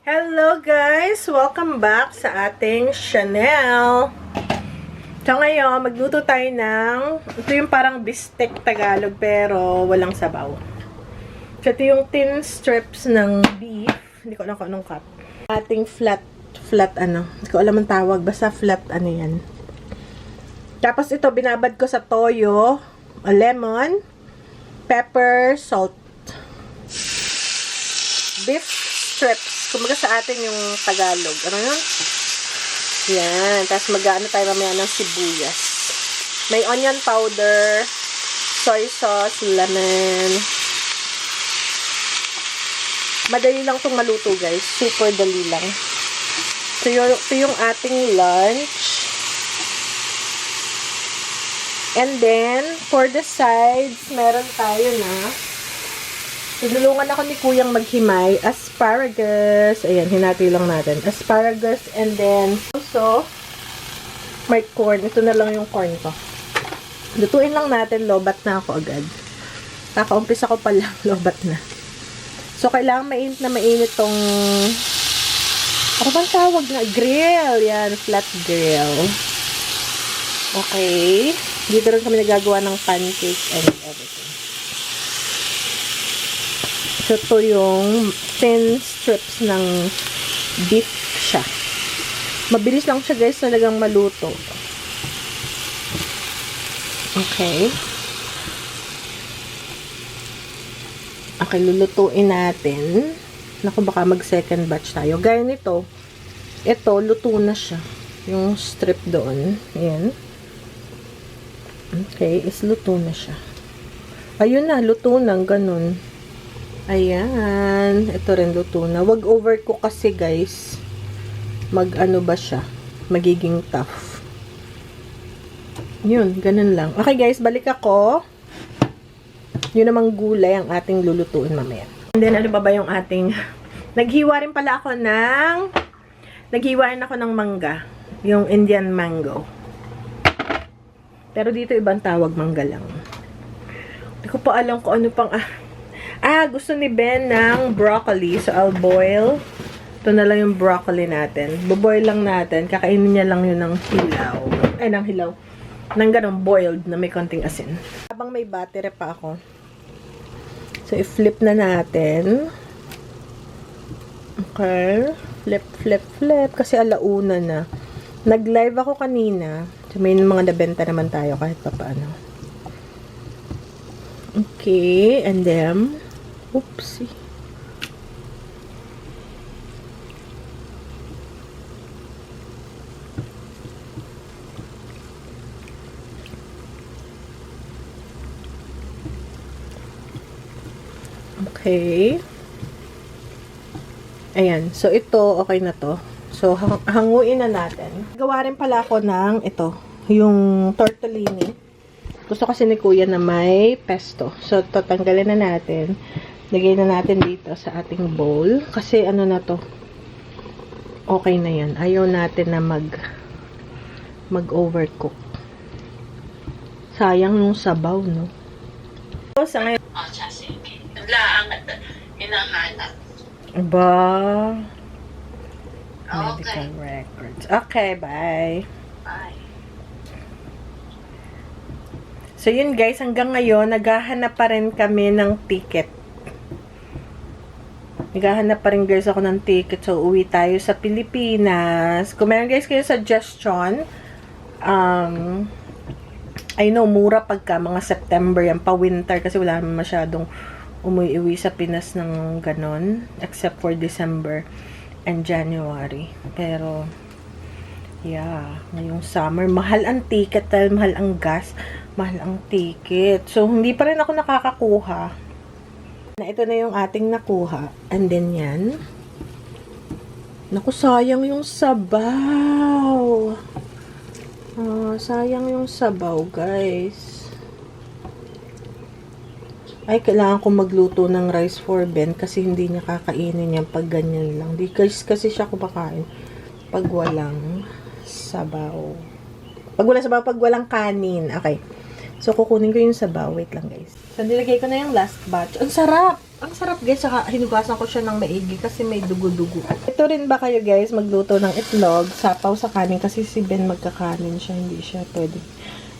Hello guys! Welcome back sa ating channel. So ngayon, magluto tayo ng, ito yung parang bistek Tagalog pero walang sabaw. So ito yung thin strips ng beef. Hindi ko alam kung anong cut. Ating flat ano. Hindi ko alam ang tawag. Basta flat ano yan. Tapos ito, binabad ko sa toyo, lemon, pepper, salt. Beef strips. Kumaga sa atin yung Tagalog. Ano yun? Yan. Tapos mag-ano tayo mamaya ng sibuyas. May onion powder, soy sauce, lemon. Madali lang itong maluto, guys. Super dali lang. Ito yung ating lunch. And then, for the sides, meron tayo na tinulungan ako ni Kuyang maghimay. Asparagus. Ayan, hinati lang natin. Asparagus and then also may corn. Ito na lang yung corn ko. Lutuin lang natin. Lobat na ako agad. Kakaumpisa ko pa lang. Lobat na. So, kailangan mainit tong ano bang tawag na? Grill. Yan, flat grill. Okay. Dito rin kami nagagawa ng pancake and everything. So, ito yung thin strips ng beef siya. Mabilis lang siya, guys, talagang maluto. Okay. Okay, lulutuin natin. Naku, baka mag-second batch tayo. Gaya nito, ito, luto na siya. Yung strip doon. Ayan. Okay, is luto na siya. Ayun na, luto na, ganun. Ayan. Ito rin luto na. Wag overcook kasi, guys. Mag-ano ba siya? Magiging tough. Yun. Ganun lang. Okay, guys. Balik ako. Yun namang gulay ang ating lulutuin mamaya. And then, ano ba yung ating... Naghiwa rin pala ako ng... Naghiwa rin ako ng mangga. Yung Indian mango. Pero dito ibang tawag mangga lang. Hindi ko pa alam kung ano pang... gusto ni Ben ng broccoli. So, I'll boil. Ito na lang yung broccoli natin. Boboil lang natin. Kakainin niya lang yun ng hilaw. Ay, ng hilaw. Nang ganun, boiled na may konting asin. Habang may battery pa ako. So, i-flip na natin. Okay. Flip. Kasi alauna na. Nag-live ako kanina. So, may mga nabenta naman tayo kahit pa paano. Okay. And then... Oopsie. Okay. Ayan. So, ito, okay na to. So, hanguin na natin. Gawa rin pala ako ng ito, yung tortellini. Gusto kasi ni Kuya na may pesto. So, tatanggalin na natin. Lagay na natin dito sa ating bowl. Kasi ano na to. Okay na yan. Ayaw natin na mag-overcook. Sayang yung sabaw, no? So, sa ngayon... Laang at hinahanap. Ba? Okay. Medical records. Okay, bye. Bye. So, yun guys. Hanggang ngayon, naghahanap pa rin kami ng ticket. Naghahanap pa rin guys ako ng ticket. So, uwi tayo sa Pilipinas. Kung meron guys kayo suggestion, I know, mura pagka mga September yan, pa-winter kasi wala naman masyadong umuwi sa Pinas ng ganon. Except for December and January. Pero, yeah, ngayong summer, mahal ang ticket dahil mahal ang gas, mahal ang ticket. So, hindi pa rin ako nakakakuha. Ito na yung ating nakuha. And then yan. Naku, sayang yung sabaw. Sayang yung sabaw, guys. Ay, kailangan ko magluto ng rice for Ben kasi hindi niya kakainin yan pag ganyan lang. Di kasi siya kumakain pag walang sabaw. Pag walang sabaw, pag walang kanin. Okay. So, kukunin ko yung sabaw. Wait lang, guys. So, nilagay ko na yung last batch. Ang sarap! Ang sarap, guys. Saka, hinugasan ko siya ng maigi kasi may dugo-dugo. Ito rin ba kayo, guys, magluto ng itlog, sapaw sa kanin kasi si Ben magkakanin siya. Hindi siya pwede.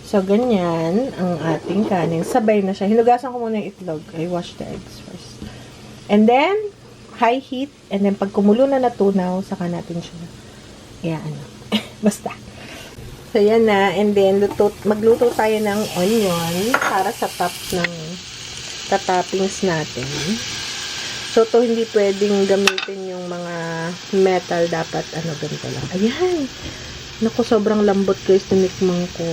So, ganyan ang ating kanin. Sabay na siya. Hinugasan ko muna yung itlog. I wash the eggs first. And then, high heat. And then, pag kumulo na natunaw, saka natin siya. Ayan. Basta. So, yan na. And then, magluto tayo ng onion para sa top ng toppings natin. So, to hindi pwedeng gamitin yung mga metal. Dapat, ganito lang. Ayan. Naku, sobrang lambot, guys. Tinikmang ko.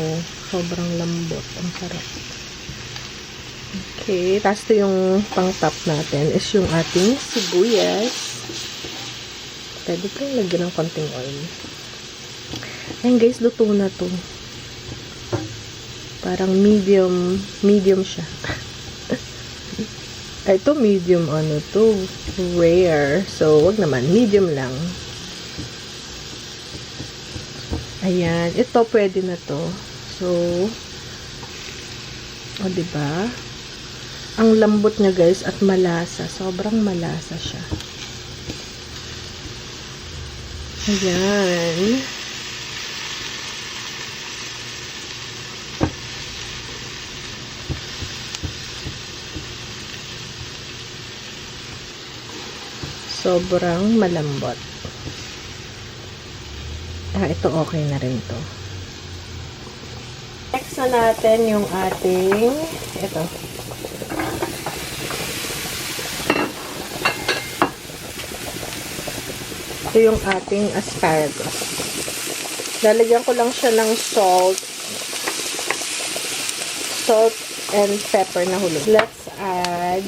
Sobrang lambot. Ang sarap. Okay. Tapos, ito yung pang-top natin is yung ating sibuyas. Pwede ko lagyan ng konting oil. Ayan guys, luto na to. Parang medium siya. Ay, ito medium to. Rare. So, wag naman. Medium lang. Ayan. Ito, pwede na to. So, diba? Ang lambot niya guys at malasa. Sobrang malasa siya. Ayan. Sobrang malambot. Ito okay na rin to. Next na natin yung ating ito. Ito yung ating asparagus. Lalagyan ko lang siya ng salt and pepper na hulog. Let's add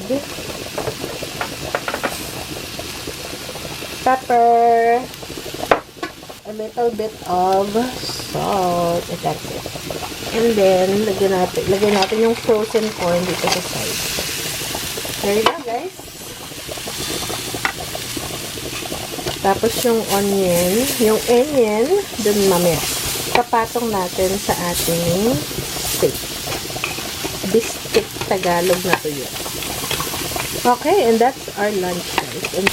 pepper, a little bit of salt, and that's it. And then, lagyan natin yung frozen corn dito sa side. There you go, guys. Tapos yung onion, dun mamaya. Kapatong natin sa ating steak. Biscuit Tagalog na to yun. Okay, and that's our lunch, guys. And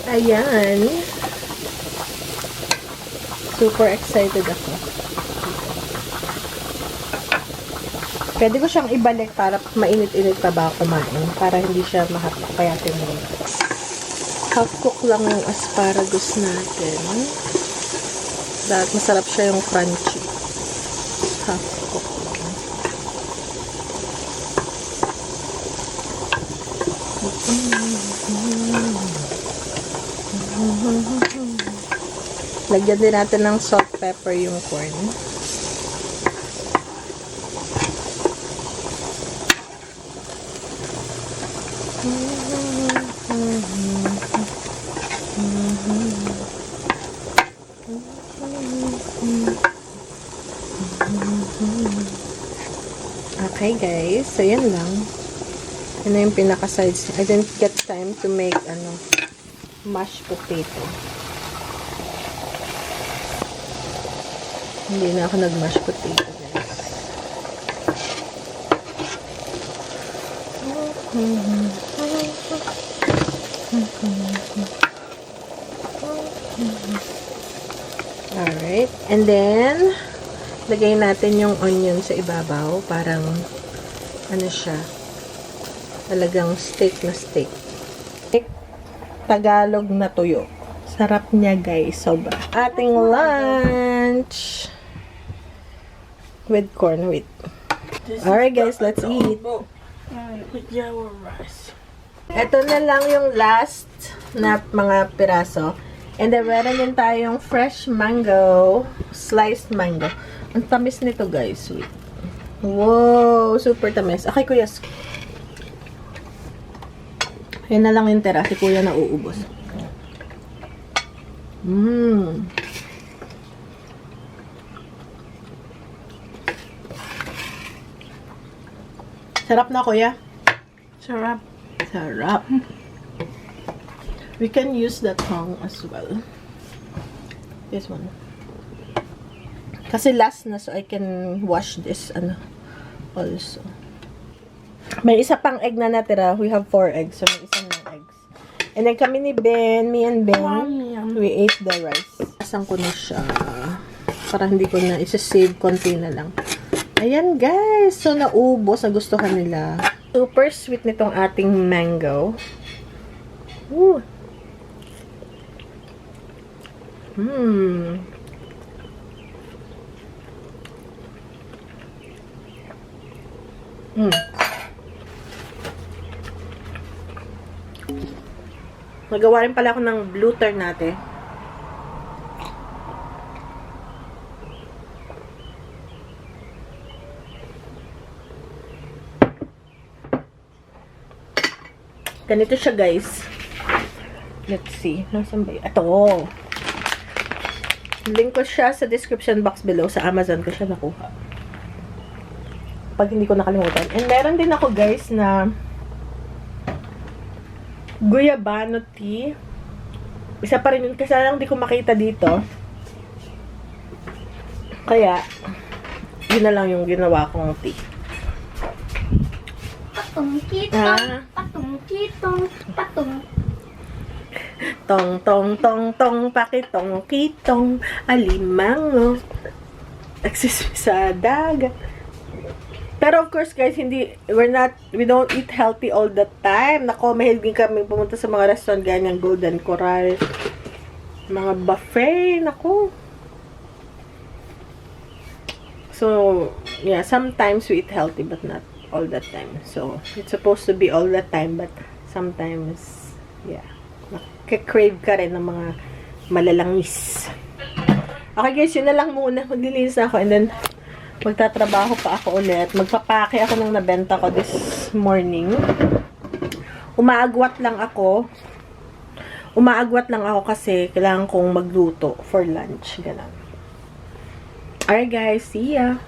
ayan. Super excited ako. Pwede ko siyang ibalik para mainit-init pa ba kumain. Para hindi siya mahatak. Kaya tinulog. Half cook lang yung asparagus natin. Dahil masarap siya yung crunchy. Half cook. Lagyan din natin ng salt, pepper yung corn. Okay guys, so yan lang. Yan na yung pinaka-sides. I didn't get time to make mashed potato. Hindi na ako nag-mashed potato, guys. Alright. And then, lagay natin yung onion sa ibabaw. Parang, siya. Talagang steak na steak. Steak Tagalog na tuyo. Sarap niya, guys. Sobra. Ating lunch. With corn. Wait. Alright, guys. Let's eat. Ito na lang yung last na mga piraso. And then, meron din tayong fresh mango. Sliced mango. Ang tamis nito, guys. Sweet. Wow! Super tamis. Okay, kuya. Yan na lang yung tira. Si kuya na uubos. Sarap na, kuya. Sarap. Sarap. We can use the tongue as well. This one. Kasi last na, so I can wash this, also. May isa pang egg na natira. We have 4 eggs, so may isang ng eggs. And then kami ni Ben, me and Ben, we ate the rice. Asan ko na siya. Para hindi ko na isa-save, konti na lang. Ayan guys, so naubos, nagustuhan nila. Super sweet nitong ating mango. Ooh. Nagawa rin pala ako ng blue ternate. Ganito siya, guys. Let's see. Nasaan ba yun? Ito. Link ko siya sa description box below. Sa Amazon ko siya nakuha. Pag hindi ko nakalimutan. And meron din ako, guys, na guyabano tea. Isa pa rin yun. Kasi lang di ko makita dito. Kaya, yun na lang yung ginawa kong tea. Patong kitong, patong kitong, patong. Tong, tong, tong, tong, pakitong, kitong, alimango. Exist sa dagat. Pero of course guys, we don't eat healthy all the time. Nako, mahilig kami pumunta sa mga restaurant ganyan, Golden Coral, mga buffet, nako. So, yeah, sometimes we eat healthy but not all the time. So, it's supposed to be all the time but sometimes, yeah, nakaka-crave ka rin ng mga malalangis. Okay guys, yun na lang muna. Maglilinis na ako and then magtatrabaho pa ako ulit. Magpapake ako ng nabenta ko this morning. Umaagwat lang ako kasi kailangan kong magluto for lunch. Ganun. Alright guys, see ya!